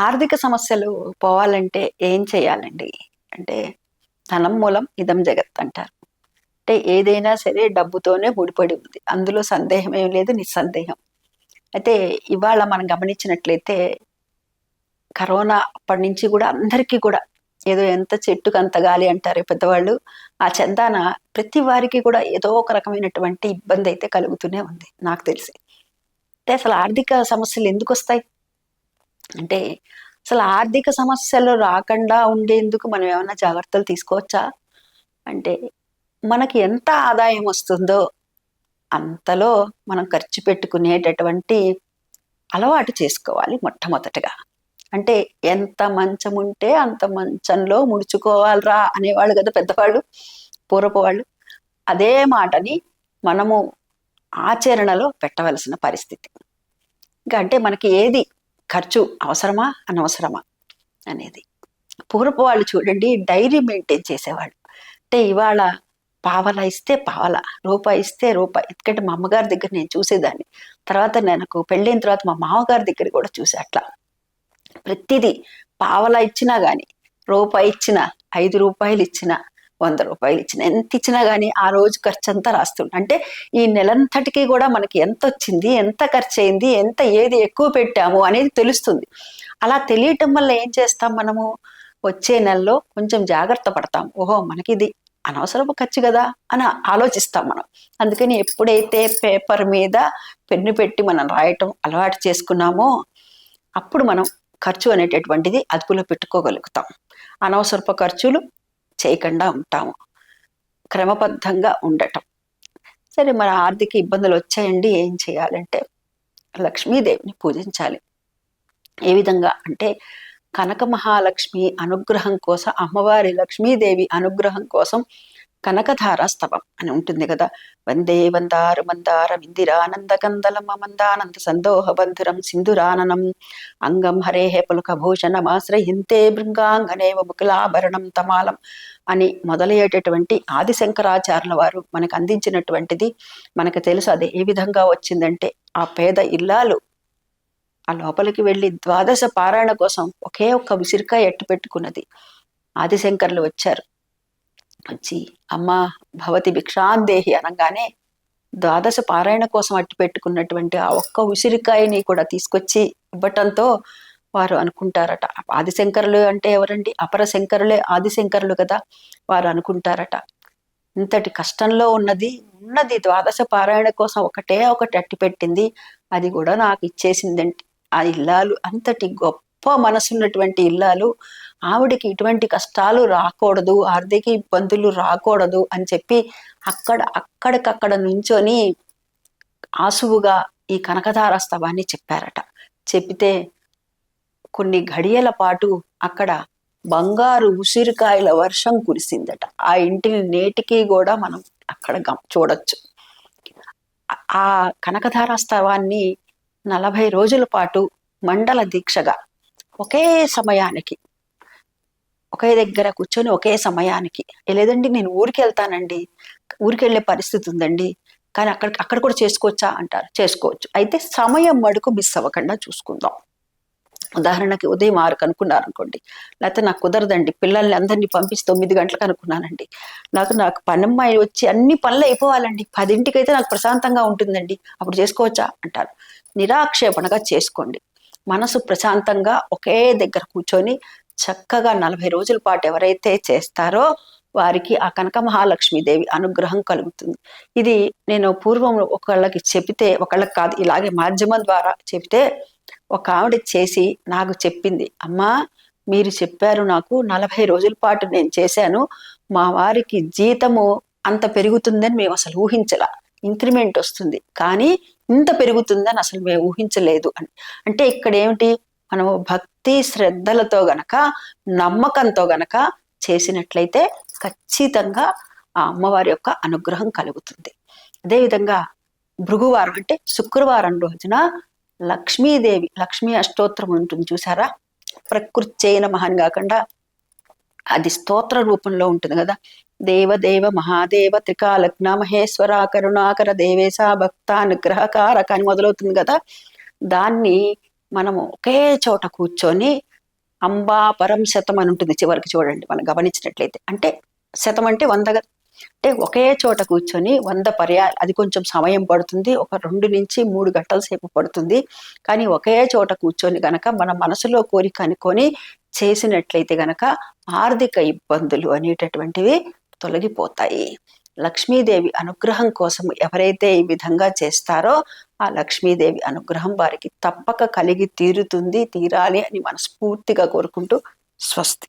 ఆర్థిక సమస్యలు పోవాలంటే ఏం చేయాలండి? అంటే ధనం మూలం ఇదం జగత్ అంటారు. అంటే ఏదైనా సరే డబ్బుతోనే ముడిపడి ఉంది. అందులో సందేహం ఏం లేదు, నిస్సందేహం. అయితే ఇవాళ మనం గమనించినట్లయితే కరోనా అప్పటి నుంచి కూడా అందరికీ కూడా ఏదో ఎంత చెట్టుకు అంత గాలి అంటారు పెద్దవాళ్ళు. ఆ చందాన ప్రతి వారికి కూడా ఏదో ఒక రకమైనటువంటి ఇబ్బంది అయితే కలుగుతూనే ఉంది నాకు తెలిసి. అంటే అసలు ఆర్థిక సమస్యలు ఎందుకొస్తాయి? అంటే అసలు ఆర్థిక సమస్యలు రాకుండా ఉండేందుకు మనం ఏమన్నా జాగ్రత్తలు తీసుకోవచ్చా? అంటే మనకి ఎంత ఆదాయం వస్తుందో అంతలో మనం ఖర్చు పెట్టుకునేటటువంటి అలవాటు చేసుకోవాలి మొట్టమొదటగా. అంటే ఎంత మంచం ఉంటే అంత మంచంలో ముడుచుకోవాలిరా అనేవాళ్ళు కదా పెద్దవాళ్ళు, పూర్వపు వాళ్ళు. అదే మాటని మనము ఆచరణలో పెట్టవలసిన పరిస్థితి. ఇంకా అంటే మనకి ఏది ఖర్చు అవసరమా అనవసరమా అనేది. పూర్వపు వాళ్ళు చూడండి డైరీ మెయింటైన్ చేసేవాళ్ళు. అంటే ఇవాళ పావలా ఇస్తే పావలా, రూపాయి ఇస్తే రూపాయి. ఎందుకంటే మా అమ్మగారి దగ్గర నేను చూసేదాన్ని. తర్వాత నాకు పెళ్ళైన తర్వాత మా మామగారి దగ్గర కూడా చూసా అట్లా. ప్రతిదీ పావలా ఇచ్చినా గాని, రూపాయి ఇచ్చినా, 5 రూపాయలు ఇచ్చినా, 100 రూపాయలు ఇచ్చినా, ఎంత ఇచ్చినా గాని ఆ రోజు ఖర్చు అంతా రాస్తుండే. అంటే ఈ నెలంతటికి కూడా మనకి ఎంత వచ్చింది, ఎంత ఖర్చు అయింది, ఎంత ఏది ఎక్కువ పెట్టాము అనేది తెలుస్తుంది. అలా తెలియటం వల్ల ఏం చేస్తాం మనము? వచ్చే నెలలో కొంచెం జాగ్రత్త పడతాం. ఓహో మనకి ఇది అనవసరపు ఖర్చు కదా అని ఆలోచిస్తాం మనం. అందుకని ఎప్పుడైతే పేపర్ మీద పెన్ను పెట్టి మనం రాయటం అలవాటు చేసుకున్నామో అప్పుడు మనం ఖర్చు అనేటటువంటిది అదుపులో పెట్టుకోగలుగుతాం. అనవసరపు ఖర్చులు చేయకుండా ఉంటాము. క్రమబద్ధంగా ఉండటం. సరే మన ఆర్థిక ఇబ్బందులు వచ్చాయండి, ఏం చేయాలంటే లక్ష్మీదేవిని పూజించాలి. ఏ విధంగా అంటే కనక మహాలక్ష్మి అనుగ్రహం కోసం, అమ్మవారి లక్ష్మీదేవి అనుగ్రహం కోసం కనకధార స్తవం అని ఉంటుంది కదా. వందే వందారు మందారం ఇందిరానంద కందలం మందానంద సందోహ బంధురం సింధురాననం అంగం హరేహ పులకభూషణమాశ్రయింతే భృంగాంగనేవ ముకులాభరణం తమాలం అని మొదలయ్యేటటువంటి ఆదిశంకరాచార్యుల వారు మనకు అందించినటువంటిది మనకు తెలుసు. అది ఏ విధంగా వచ్చిందంటే ఆ పేద ఇల్లాలు ఆ లోపలికి వెళ్ళి ద్వాదశ పారాయణ కోసం ఒకే ఒక్క ఉసిరికాయ ఎట్టు పెట్టుకున్నది. ఆదిశంకర్లు వచ్చారు. వచ్చి అమ్మ భవతి భిక్షాందేహి అనగానే ద్వాదశ పారాయణ కోసం అట్టు పెట్టుకున్నటువంటి ఆ ఒక్క ఉసిరికాయని కూడా తీసుకొచ్చి ఇవ్వటంతో వారు అనుకుంటారట, ఆదిశంకరులు అంటే ఎవరండి? అపర శంకరులే ఆదిశంకరులు కదా. వారు అనుకుంటారట, ఇంతటి కష్టంలో ఉన్నది ద్వాదశ పారాయణ కోసం ఒకటే ఒకటి అట్టి పెట్టింది, అది కూడా నాకు ఇచ్చేసిందంటే ఆ ఇల్లాలు అంతటి గొప్ప మనసున్నటువంటి ఇల్లాలు, ఆవిడికి ఇటువంటి కష్టాలు రాకూడదు, ఆర్థిక ఇబ్బందులు రాకూడదు అని చెప్పి అక్కడికక్కడ నుంచొని ఆసువుగా ఈ కనకధార స్తవాన్ని చెప్పారట. చెప్పితే కొన్ని ఘడియల పాటు అక్కడ బంగారు ఉసిరికాయల వర్షం కురిసిందట. ఆ ఇంటిని నేటికి కూడా మనం అక్కడ చూడొచ్చు. ఆ కనకధార స్తవాన్ని 40 రోజుల పాటు మండల దీక్షగా ఒకే సమయానికి ఒకే దగ్గర కూర్చొని ఒకే సమయానికి, లేదండి నేను ఊరికి వెళ్తానండి, ఊరికి వెళ్ళే పరిస్థితి ఉందండి, కానీ అక్కడ కూడా చేసుకోవచ్చా అంటారు. చేసుకోవచ్చు. అయితే సమయం మడుకు మిస్ అవ్వకుండా చూసుకుందాం. ఉదాహరణకి ఉదయం 6కు అనుకున్నారు అనుకోండి, లేకపోతే నాకు కుదరదండి, పిల్లల్ని అందరినీ పంపించి 9 గంటలకు అనుకున్నానండి, నాకు పనమ్మాయి వచ్చి అన్ని పనులు అయిపోవాలండి, 10ంటికి అయితే నాకు ప్రశాంతంగా ఉంటుందండి, అప్పుడు చేసుకోవచ్చా అంటారు. నిరాక్షేపణగా చేసుకోండి. మనసు ప్రశాంతంగా ఒకే దగ్గర కూర్చొని చక్కగా 40 రోజుల పాటు ఎవరైతే చేస్తారో వారికి ఆ కనక మహాలక్ష్మీదేవి అనుగ్రహం కలుగుతుంది. ఇది నేను పూర్వం ఒకళ్ళకి చెబితే, ఒకళ్ళకి కాదు ఇలాగే మాధ్యమం ద్వారా చెబితే ఒక ఆవిడ చేసి నాకు చెప్పింది, అమ్మా మీరు చెప్పారు, నాకు 40 రోజుల పాటు నేను చేశాను, మా వారికి జీతము అంత పెరుగుతుందని మేము అసలు ఊహించలా, ఇంక్రిమెంట్ వస్తుంది కానీ ఇంత పెరుగుతుందని అసలు మేము ఊహించలేదు అని. అంటే ఇక్కడ ఏమిటి, మనము భక్తి శ్రద్ధలతో గనక నమ్మకంతో గనక చేసినట్లయితే ఖచ్చితంగా ఆ అమ్మవారి యొక్క అనుగ్రహం కలుగుతుంది. అదేవిధంగా భృగువారం అంటే శుక్రవారం రోజున లక్ష్మీదేవి, లక్ష్మీ అష్టోత్తరం ఉంటుంది చూసారా, ప్రకృత్యై నమః అని కాకుండా అది స్తోత్ర రూపంలో ఉంటుంది కదా. దేవదేవ మహాదేవ త్రికాలగ్న మహేశ్వర కరుణాకర దేవేశ భక్త అనుగ్రహకారక అని మొదలవుతుంది కదా. దాన్ని మనము ఒకే చోట కూర్చొని అంబా పరం శతం అని ఉంటుంది చివరికి, చూడండి మనం గమనించినట్లయితే. అంటే శతం అంటే 100, అంటే ఒకే చోట కూర్చొని 100 పర్యాలు, అది కొంచెం సమయం పడుతుంది, ఒక 2 నుంచి 3 గంటల సేపు పడుతుంది. కానీ ఒకే చోట కూర్చొని గనక మన మనసులో కోరిక అనుకొని చేసినట్లయితే గనక ఆర్థిక ఇబ్బందులు అనేటటువంటివి తొలగిపోతాయి. లక్ష్మీదేవి అనుగ్రహం కోసం ఎవరైతే ఈ విధంగా చేస్తారో ఆ లక్ష్మీదేవి అనుగ్రహం వారికి తప్పక కలిగి తీరుతుంది, తీరాలి అని మనస్ఫూర్తిగా కోరుకుంటూ స్వస్తి.